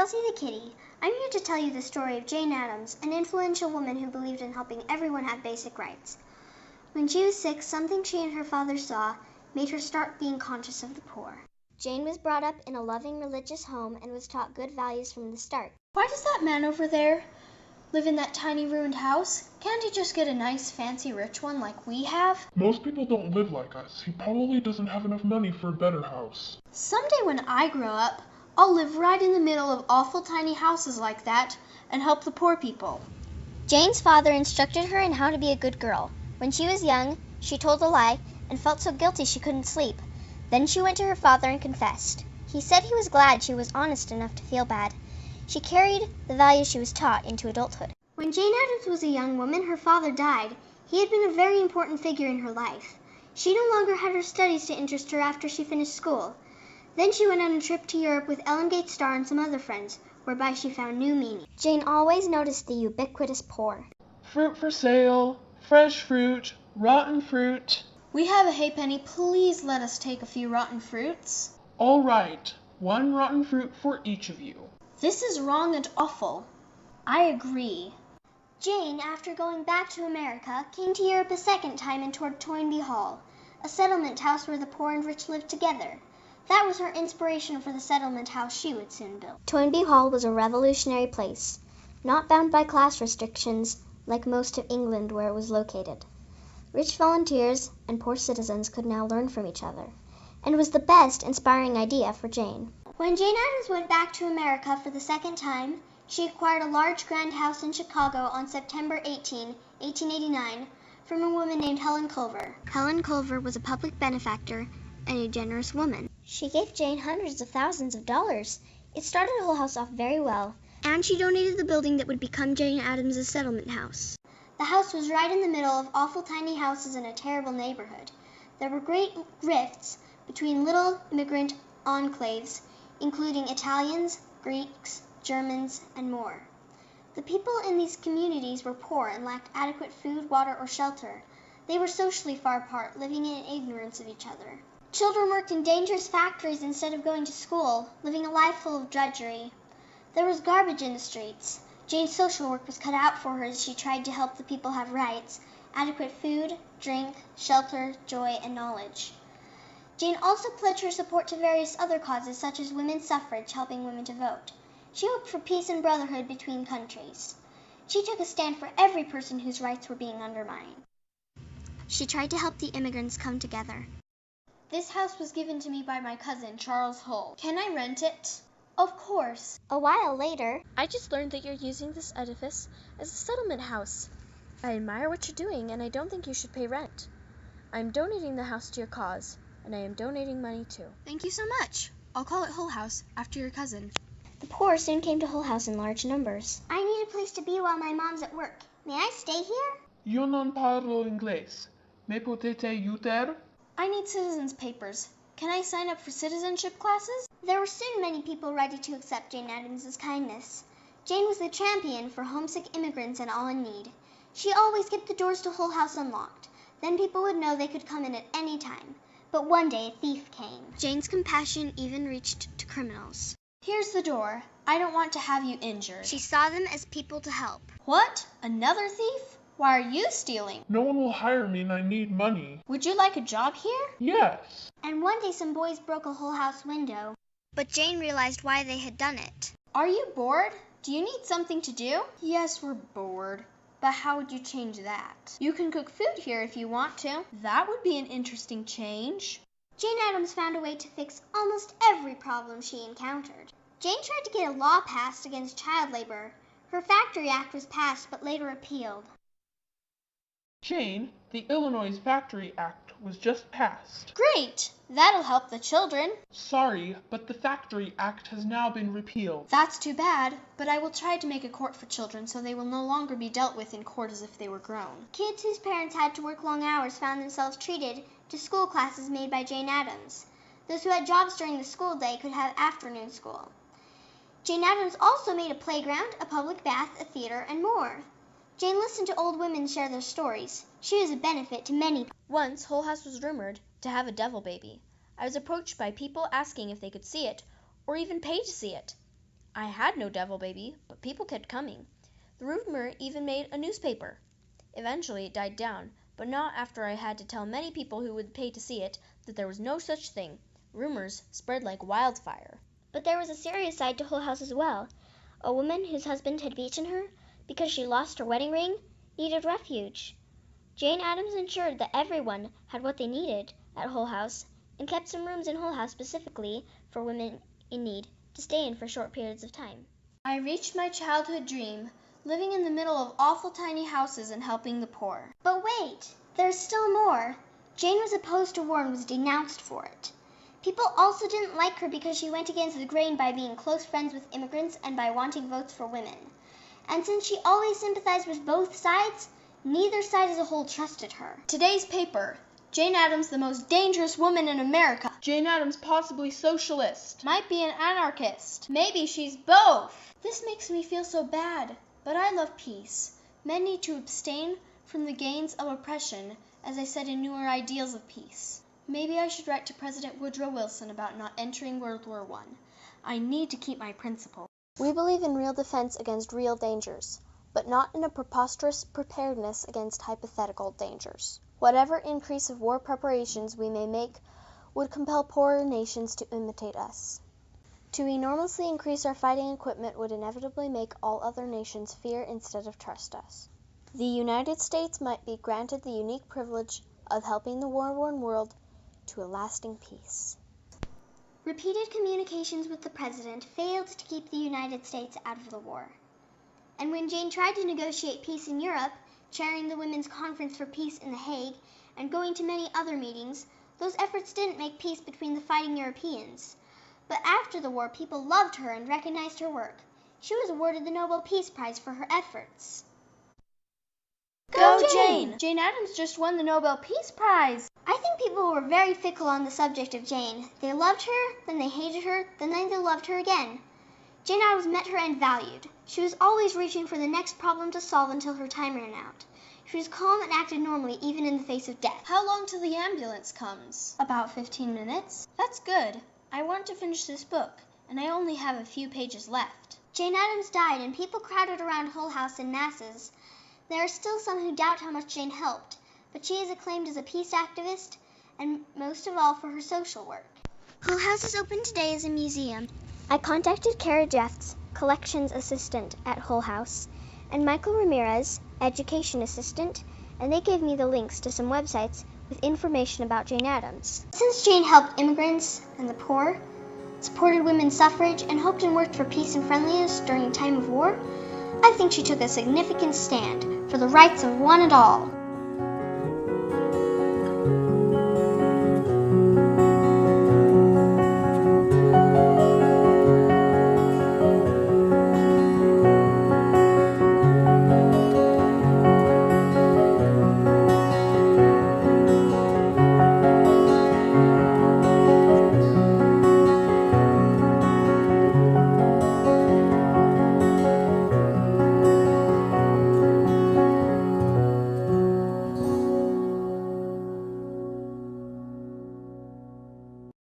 Chelsea the Kitty. I'm here to tell you the story of Jane Addams, an influential woman who believed in helping everyone have basic rights. When she was 6, something she and her father saw made her start being conscious of the poor. Jane was brought up in a loving religious home and was taught good values from the start. Why does that man over there live in that tiny ruined house? Can't he just get a nice, fancy, rich one like we have? Most people don't live like us. He probably doesn't have enough money for a better house. Someday when I grow up, I'll live right in the middle of awful tiny houses like that and help the poor people. Jane's father instructed her in how to be a good girl. When she was young, she told a lie and felt so guilty she couldn't sleep. Then she went to her father and confessed. He said he was glad she was honest enough to feel bad. She carried the values she was taught into adulthood. When Jane Addams was a young woman, her father died. He had been a very important figure in her life. She no longer had her studies to interest her after she finished school. Then she went on a trip to Europe with Ellen Gates Starr and some other friends, whereby she found new meaning. Jane always noticed the ubiquitous poor. Fruit for sale, fresh fruit, rotten fruit. We have a halfpenny. Please let us take a few rotten fruits. All right, 1 rotten fruit for each of you. This is wrong and awful. I agree. Jane, after going back to America, came to Europe a second time and toured Toynbee Hall, a settlement house where the poor and rich lived together. That was her inspiration for the settlement house she would soon build. Toynbee Hall was a revolutionary place, not bound by class restrictions like most of England where it was located. Rich volunteers and poor citizens could now learn from each other, and was the best inspiring idea for Jane. When Jane Addams went back to America for the second time, she acquired a large grand house in Chicago on September 18, 1889, from a woman named Helen Culver. Helen Culver was a public benefactor and a generous woman. She gave Jane hundreds of thousands of dollars. It started Hull House off very well, and she donated the building that would become Jane Addams' settlement house. The house was right in the middle of awful tiny houses in a terrible neighborhood. There were great rifts between little immigrant enclaves, including Italians, Greeks, Germans, and more. The people in these communities were poor and lacked adequate food, water, or shelter. They were socially far apart, living in ignorance of each other. Children worked in dangerous factories instead of going to school, living a life full of drudgery. There was garbage in the streets. Jane's social work was cut out for her as she tried to help the people have rights, adequate food, drink, shelter, joy, and knowledge. Jane also pledged her support to various other causes such as women's suffrage, helping women to vote. She hoped for peace and brotherhood between countries. She took a stand for every person whose rights were being undermined. She tried to help the immigrants come together. This house was given to me by my cousin, Charles Hull. Can I rent it? Of course. A while later, I just learned that you're using this edifice as a settlement house. I admire what you're doing, and I don't think you should pay rent. I'm donating the house to your cause, and I am donating money too. Thank you so much. I'll call it Hull House after your cousin. the poor soon came to Hull House in large numbers. I need a place to be while my mom's at work. May I stay here? Io non parlo inglese. Me potete aiutare? I need citizens' papers. Can I sign up for citizenship classes? There were soon many people ready to accept Jane Addams' kindness. Jane was the champion for homesick immigrants and all in need. She always kept the doors to Hull House unlocked. Then people would know they could come in at any time. But one day a thief came. Jane's compassion even reached to criminals. Here's the door. I don't want to have you injured. She saw them as people to help. What? Another thief? Why are you stealing? No one will hire me and I need money. Would you like a job here? Yes. And one day some boys broke a Hull House window. But Jane realized why they had done it. Are you bored? Do you need something to do? Yes, we're bored. But how would you change that? You can cook food here if you want to. That would be an interesting change. Jane Addams found a way to fix almost every problem she encountered. Jane tried to get a law passed against child labor. Her Factory Act was passed but later repealed. Jane, the Illinois Factory Act was just passed. Great! That'll help the children. Sorry, but the Factory Act has now been repealed. That's too bad, but I will try to make a court for children so they will no longer be dealt with in court as if they were grown. Kids whose parents had to work long hours found themselves treated to school classes made by Jane Addams. Those who had jobs during the school day could have afternoon school. Jane Addams also made a playground, a public bath, a theater, and more. Jane listened to old women share their stories. She was a benefit to many. Once, Hull House was rumored to have a devil baby. I was approached by people asking if they could see it, or even pay to see it. I had no devil baby, but people kept coming. The rumor even made a newspaper. Eventually it died down, but not after I had to tell many people who would pay to see it that there was no such thing. Rumors spread like wildfire. But there was a serious side to Hull House as well. A woman whose husband had beaten her because she lost her wedding ring needed refuge. Jane Addams ensured that everyone had what they needed at Hull House and kept some rooms in Hull House specifically for women in need to stay in for short periods of time. I reached my childhood dream, living in the middle of awful tiny houses and helping the poor. But wait, there's still more. Jane was opposed to war and was denounced for it. People also didn't like her because she went against the grain by being close friends with immigrants and by wanting votes for women. And since she always sympathized with both sides, neither side as a whole trusted her. Today's paper. Jane Addams, the most dangerous woman in America. Jane Addams, possibly socialist. Might be an anarchist. Maybe she's both. This makes me feel so bad, but I love peace. Men need to abstain from the gains of oppression, as I said in Newer Ideals of Peace. Maybe I should write to President Woodrow Wilson about not entering World War I. I need to keep my principle. We believe in real defense against real dangers, but not in a preposterous preparedness against hypothetical dangers. Whatever increase of war preparations we may make would compel poorer nations to imitate us. To enormously increase our fighting equipment would inevitably make all other nations fear instead of trust us. The United States might be granted the unique privilege of helping the war-worn world to a lasting peace. Repeated communications with the president failed to keep the United States out of the war. And when Jane tried to negotiate peace in Europe, chairing the Women's Conference for Peace in The Hague, and going to many other meetings, those efforts didn't make peace between the fighting Europeans. But after the war, people loved her and recognized her work. She was awarded the Nobel Peace Prize for her efforts. Go Jane! Jane Addams just won the Nobel Peace Prize. I think people were very fickle on the subject of Jane. They loved her, then they hated her, then they loved her again. Jane Addams met her end valued. She was always reaching for the next problem to solve until her time ran out. She was calm and acted normally even in the face of death. How long till the ambulance comes? About 15 minutes. That's good. I want to finish this book, and I only have a few pages left. Jane Addams died, and people crowded around Hull House in masses. There are still some who doubt how much Jane helped, but she is acclaimed as a peace activist, and most of all for her social work. Hull House is open today as a museum. I contacted Kara Jeffs, collections assistant at Hull House, and Michael Ramirez, education assistant, and they gave me the links to some websites with information about Jane Addams. Since Jane helped immigrants and the poor, supported women's suffrage, and hoped and worked for peace and friendliness during a time of war, I think she took a significant stand for the rights of one and all.